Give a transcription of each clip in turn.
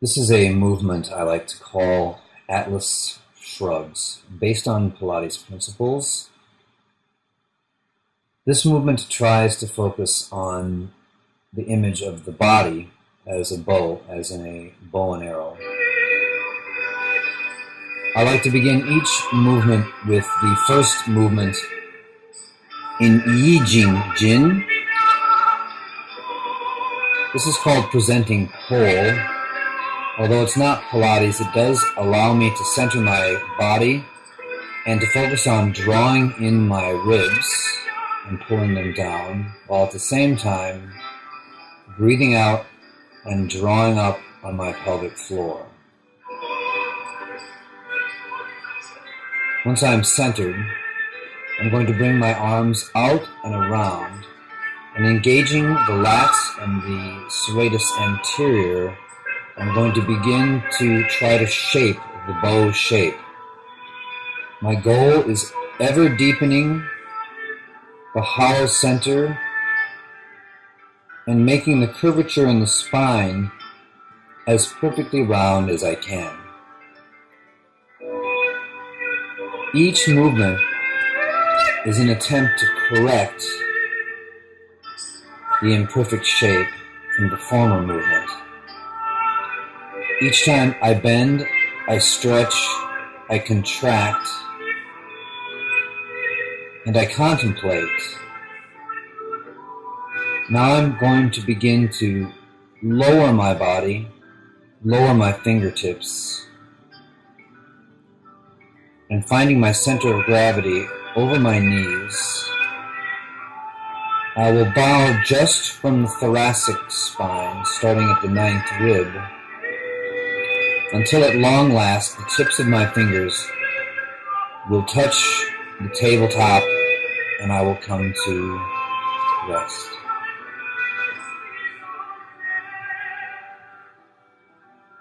This is a movement I like to call Atlas Shrugs, based on Pilates principles. This movement tries to focus on the image of the body as a bow, as in a bow and arrow. I like to begin each movement with the first movement in Yi Jing Jin. This is called presenting pole. Although it's not Pilates, it does allow me to center my body and to focus on drawing in my ribs and pulling them down, while at the same time breathing out and drawing up on my pelvic floor. Once I'm centered, I'm going to bring my arms out and around and engaging the lats and the serratus anterior. I'm going to begin to try to shape the bow shape. My goal is ever deepening the hollow center and making the curvature in the spine as perfectly round as I can. Each movement is an attempt to correct the imperfect shape from the former movement. Each time I bend, I stretch, I contract, and I contemplate. Now I'm going to begin to lower my body, lower my fingertips, and finding my center of gravity over my knees. I will bow just from the thoracic spine, starting at the 9th rib, until at long last the tips of my fingers will touch the tabletop and I will come to rest.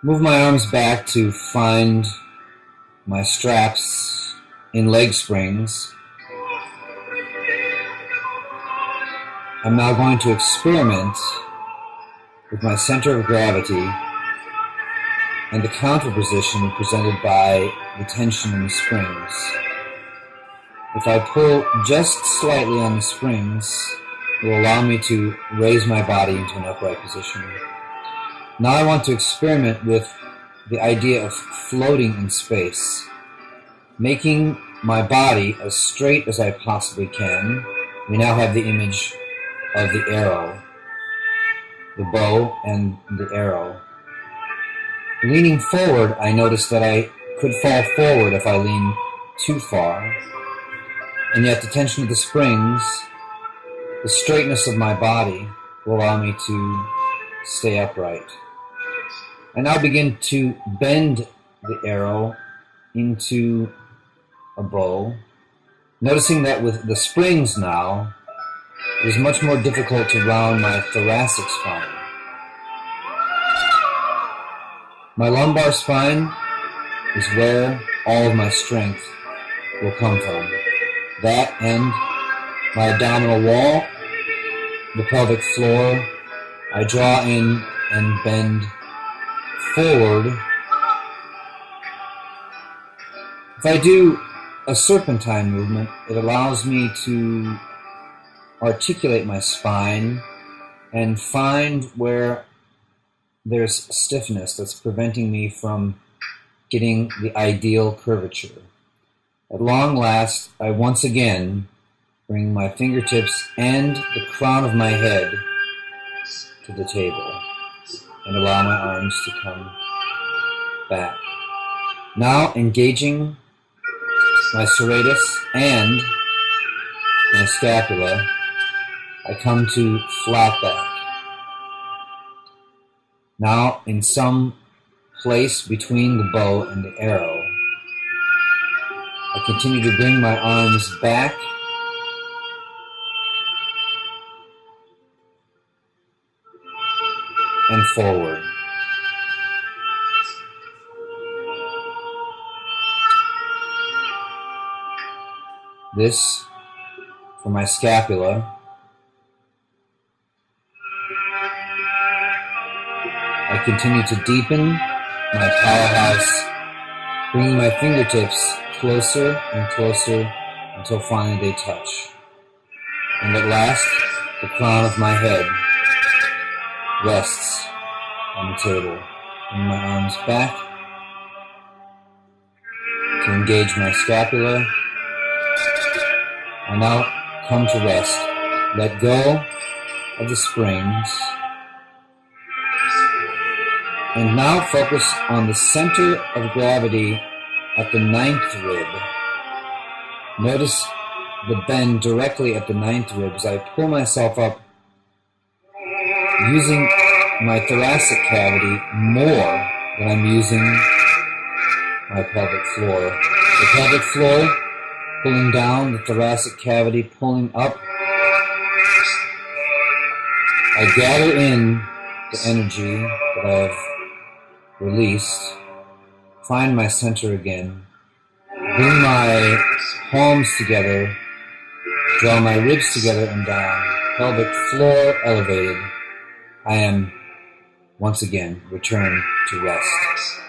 Move my arms back to find my straps in leg springs. I'm now going to experiment with my center of gravity and the counter position presented by the tension in the springs. If I pull just slightly on the springs, it will allow me to raise my body into an upright position. Now I want to experiment with the idea of floating in space, making my body as straight as I possibly can. We now have the image of the arrow, the bow and the arrow. Leaning forward, I noticed that I could fall forward if I lean too far, and yet the tension of the springs, the straightness of my body, will allow me to stay upright. I now begin to bend the arrow into a bow, noticing that with the springs now, it is much more difficult to round my thoracic spine. My lumbar spine is where all of my strength will come from. That and my abdominal wall, the pelvic floor, I draw in and bend forward. If I do a serpentine movement, it allows me to articulate my spine and find where there's stiffness that's preventing me from getting the ideal curvature. At long last, I once again bring my fingertips and the crown of my head to the table and allow my arms to come back. Now engaging my serratus and my scapula, I come to flat back. Now, in some place between the bow and the arrow, I continue to bring my arms back and forward. This, for my scapula, I continue to deepen my powerhouse, bringing my fingertips closer and closer until finally they touch. And at last, the crown of my head rests on the table, and my arms back to engage my scapula. I now come to rest. Let go of the springs. And now focus on the center of gravity at the 9th rib. Notice the bend directly at the 9th rib as I pull myself up using my thoracic cavity more than I'm using my pelvic floor. The pelvic floor pulling down, the thoracic cavity pulling up. I gather in the energy that I have released, find my center again, bring my palms together, draw my ribs together and down, pelvic floor elevated. I am once again returned to rest.